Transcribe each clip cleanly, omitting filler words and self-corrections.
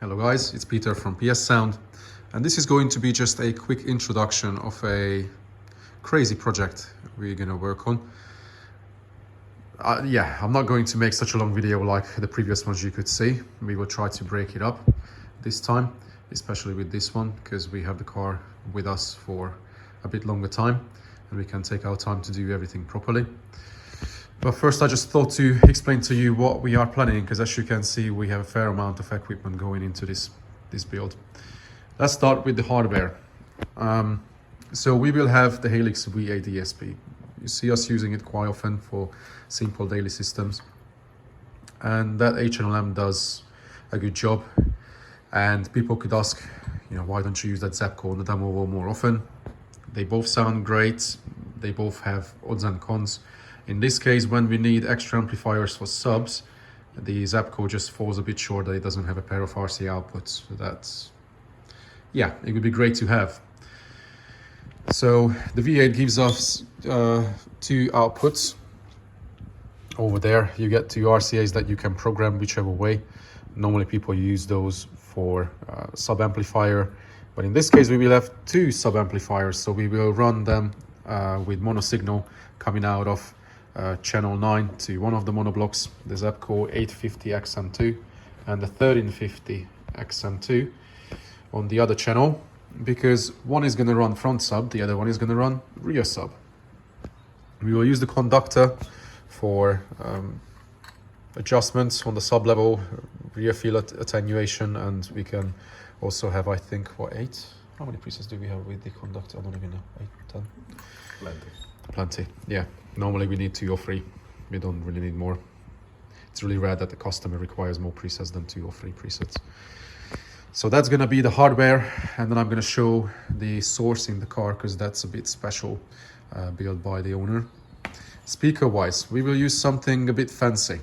Hello guys, it's Peter from PS Sound, and this is going to be just a quick introduction of a crazy project we're gonna work on. I'm not going to make such a long video like the previous ones you could see. We will try to break it up this time, especially with this one, because we have the car with us for a bit longer time and we can take our time to do everything properly. But first I just thought to explain to you what we are planning, because as you can see we have a fair amount of equipment going into this build. Let's start with the hardware. So we will have the Helix V8 ESB. You see us using it quite often for simple daily systems, and that H&LM does a good job. And people could ask, why don't you use that Zapco on the demo wall more often? They both sound great, they both have odds and cons. In this case, when we need extra amplifiers for subs, the Zapco just falls a bit short that it doesn't have a pair of RC outputs. So that's, it would be great to have. So the V8 gives us two outputs. Over there you get two RCAs that you can program whichever way. Normally people use those for sub amplifier, but in this case we will have two sub amplifiers, so we will run them with mono signal coming out of channel 9 to one of the monoblocks, the Zapco 850 XM2 and the 1350 XM2 on the other channel, because one is going to run front sub, the other one is going to run rear sub. We will use the conductor for adjustments on the sub level, rear field attenuation, and we can also have, I think, eight? How many presets do we have with the conductor? I don't even know. 8, 10? Plenty, yeah. Normally we need 2 or 3. We don't really need more. It's really rare that the customer requires more presets than 2 or 3 presets. So that's going to be the hardware, and then I'm going to show the source in the car, because that's a bit special, built by the owner. Speaker wise, we will use something a bit fancy.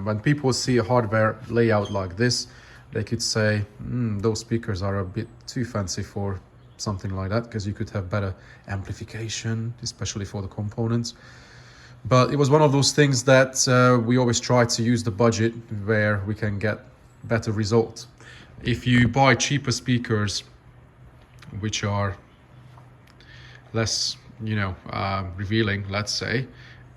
When people see a hardware layout like this, they could say, those speakers are a bit too fancy for something like that, because you could have better amplification, especially for the components. But it was one of those things that we always try to use the budget where we can get better results. If you buy cheaper speakers, which are less, revealing, let's say,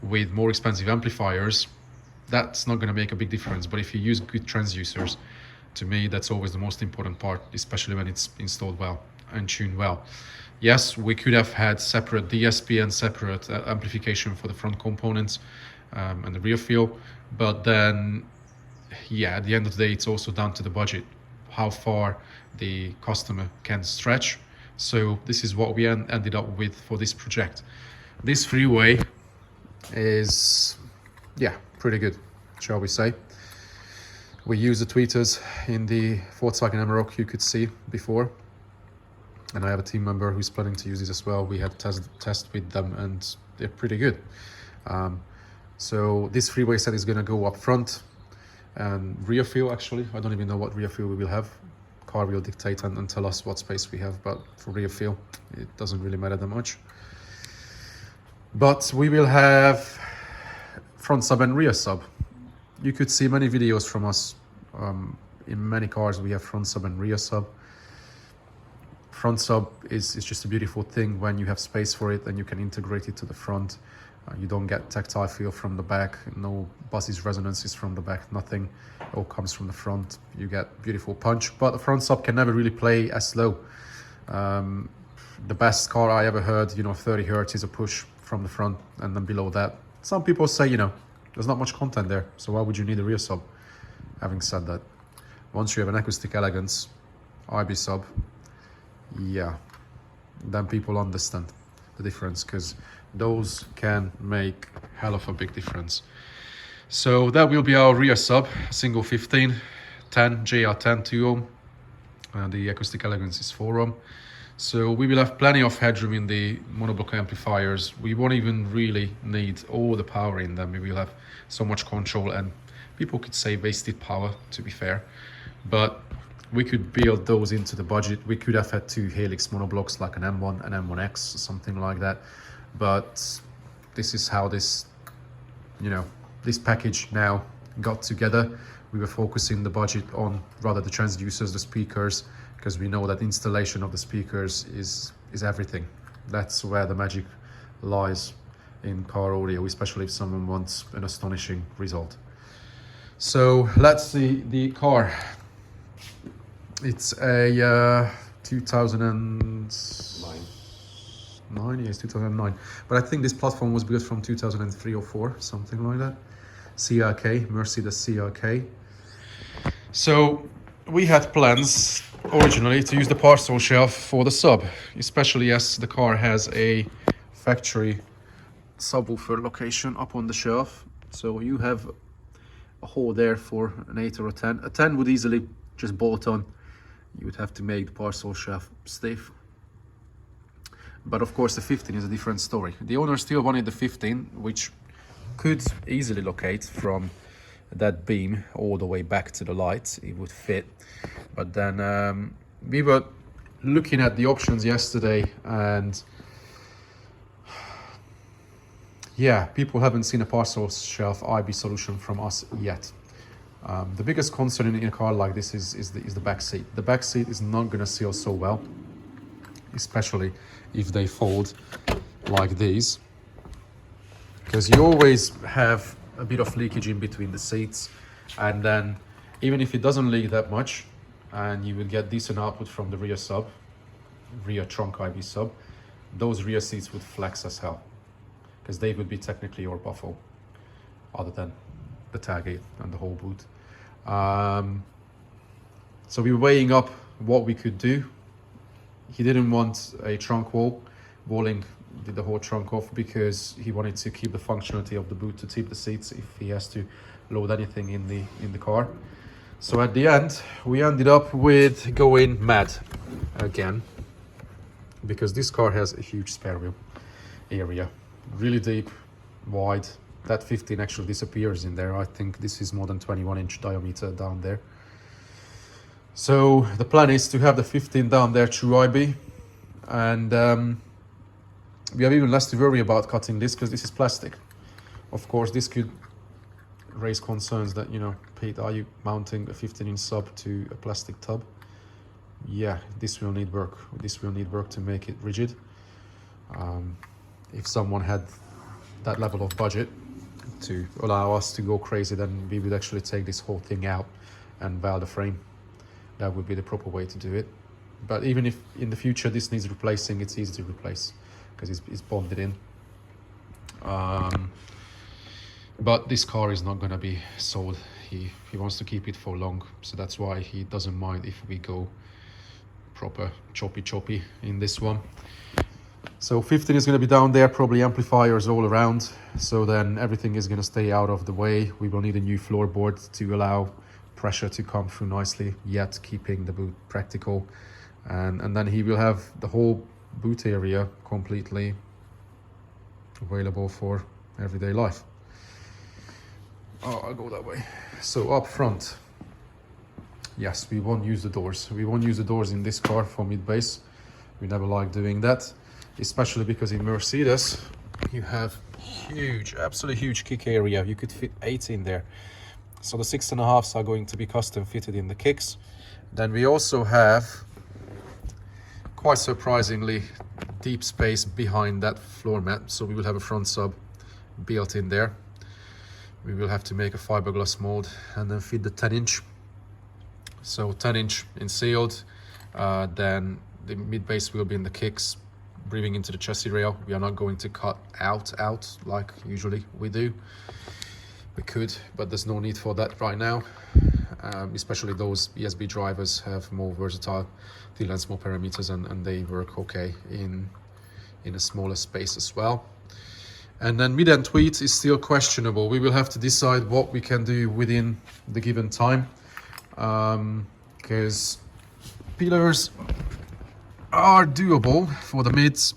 with more expensive amplifiers, that's not going to make a big difference. But if you use good transducers, to me, that's always the most important part, especially when it's installed well and tuned well. Yes, we could have had separate DSP and separate amplification for the front components and the rear field, but then, at the end of the day, it's also down to the budget, how far the customer can stretch. So this is what we ended up with for this project. This freeway is, pretty good, shall we say. We use the tweeters in the Volkswagen Amarok you could see before, and I have a team member who's planning to use this as well. We had test with them and they're pretty good. So this freeway set is going to go up front and rear field. Actually, I don't even know what rear field we will have. Car will dictate and tell us what space we have, but for rear field it doesn't really matter that much. But we will have front sub and rear sub. You could see many videos from us. In many cars we have front sub and rear sub. Front sub is just a beautiful thing when you have space for it and you can integrate it to the front. You don't get tactile feel from the back, no buzzes, resonances from the back, nothing. It all comes from the front. You get beautiful punch, but the front sub can never really play as low. The best car I ever heard, 30 hertz is a push from the front, and then below that, some people say, there's not much content there, so why would you need a rear sub? Having said that, once you have an acoustic elegance IB sub, then people understand the difference, because those can make hell of a big difference. So that will be our rear sub, single 15, 10, JR10 2 ohm, and the acoustic elegance is 4 ohm. So we will have plenty of headroom in the monoblock amplifiers. We won't even really need all the power in them. We will have so much control, and people could say wasted power, to be fair, but we could build those into the budget. We could have had 2 Helix monoblocks, like an M1 and M1X, something like that. But this is how this, this package now got together, we were focusing the budget on rather the transducers, the speakers, because we know that installation of the speakers is everything. That's where the magic lies in car audio, especially if someone wants an astonishing result. So let's see the car. It's a 2009, yes, 2009. But I think this platform was built from 2003 or 4, something like that. CLK, Mercedes CLK. So we had plans originally to use the parcel shelf for the sub, especially as the car has a factory subwoofer location up on the shelf. So you have a hole there for an 8 or a 10. A 10 would easily just bolt on. You would have to make the parcel shelf stiff. But of course the 15 is a different story. The owner still wanted the 15, which could easily locate from that beam all the way back to the light. It would fit. But then we were looking at the options yesterday, and yeah, people haven't seen a parcel shelf IB solution from us yet. The biggest concern in a car like this is the back seat. The back seat is not going to seal so well, especially if they fold like these, because you always have a bit of leakage in between the seats, and then even if it doesn't leak that much and you will get decent output from the rear trunk IB sub, those rear seats would flex as hell, because they would be technically your buffle, other than the tailgate and the whole boot. So we were weighing up what we could do. He didn't want a trunk wall. Walling did the whole trunk off because he wanted to keep the functionality of the boot to tip the seats if he has to load anything in the car. So at the end, we ended up with going mad again, because this car has a huge spare wheel area, really deep, wide. That 15 actually disappears in there. I think this is more than 21-inch diameter down there. So the plan is to have the 15 down there through IB, and we have even less to worry about cutting this because this is plastic. Of course, this could raise concerns that, you know, Pete, are you mounting a 15-inch sub to a plastic tub? Yeah, this will need work. This will need work to make it rigid. If someone had that level of budget to allow us to go crazy, then we would actually take this whole thing out and weld the frame. That would be the proper way to do it. But even if in the future this needs replacing, it's easy to replace because it's bonded in. But this car is not going to be sold. He wants to keep it for long, so that's why he doesn't mind if we go proper choppy in this one. So 15 is going to be down there, probably amplifiers all around, so then everything is going to stay out of the way. We will need a new floorboard to allow pressure to come through nicely, yet keeping the boot practical. And then he will have the whole boot area completely available for everyday life. Oh, I'll go that way. So up front, yes, we won't use the doors. We won't use the doors in this car for mid-bass. We never like doing that, especially because in Mercedes you have huge, absolutely huge kick area. You could fit 8 in there. So the 6.5s are going to be custom fitted in the kicks. Then we also have, quite surprisingly, deep space behind that floor mat. So we will have a front sub built in there. We will have to make a fiberglass mold and then fit the 10-inch. So 10-inch in sealed. Then the mid-bass will be in the kicks, breathing into the chassis rail. We are not going to cut out like usually we do. We could, but there's no need for that right now. Especially those ESB drivers have more versatile lens, more parameters, and they work okay in a smaller space as well. And then mid-end tweet is still questionable. We will have to decide what we can do within the given time, because pillars are doable for the mids.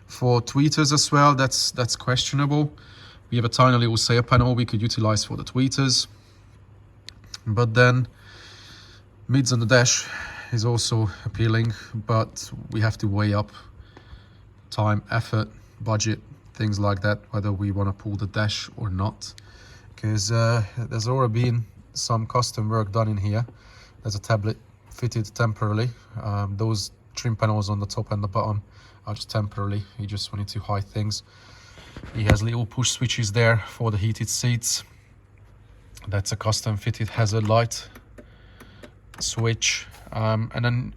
For tweeters as well, that's questionable. We have a tiny little sail panel we could utilize for the tweeters. But then mids on the dash is also appealing, but we have to weigh up time, effort, budget, things like that, whether we want to pull the dash or not. because there's already been some custom work done in here. There's a tablet fitted temporarily. Those trim panels on the top and the bottom are just temporarily. He just wanted to hide things. He has little push switches there for the heated seats. That's a custom fitted hazard light switch. And then,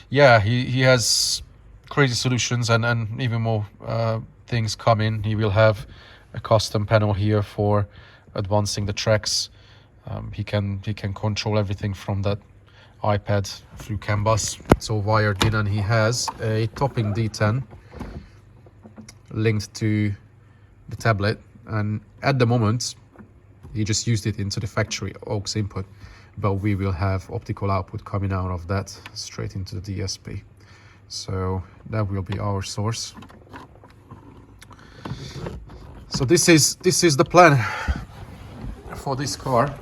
yeah, he has crazy solutions and even more things coming. He will have a custom panel here for advancing the tracks. He can control everything from that iPad through CAN bus. It's all wired in, and he has a topping D10 linked to the tablet, and at the moment he just used it into the factory aux input, but we will have optical output coming out of that straight into the DSP, so that will be our source. So this is the plan for this car.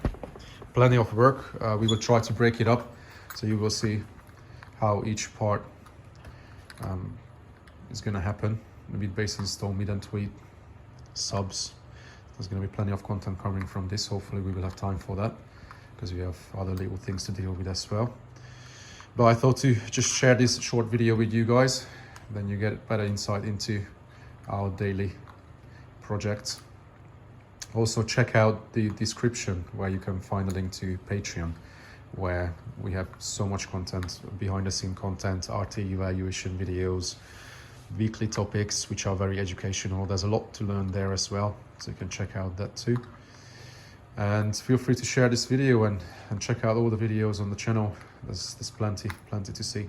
Plenty of work. We will try to break it up so you will see how each part is going to happen. Maybe base install, mid and tweet, subs. There's going to be plenty of content coming from this. Hopefully we will have time for that, because we have other little things to deal with as well. But I thought to just share this short video with you guys, then you get better insight into our daily projects. Also check out the description where you can find a link to Patreon, where we have so much content, behind the scene content, RT evaluation videos, weekly topics which are very educational. There's a lot to learn there as well, so you can check out that too. And feel free to share this video and check out all the videos on the channel. There's plenty to see.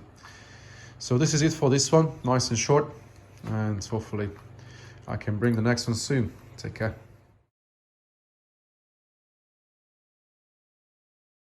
So this is it for this one, nice and short, and hopefully I can bring the next one soon. Take care.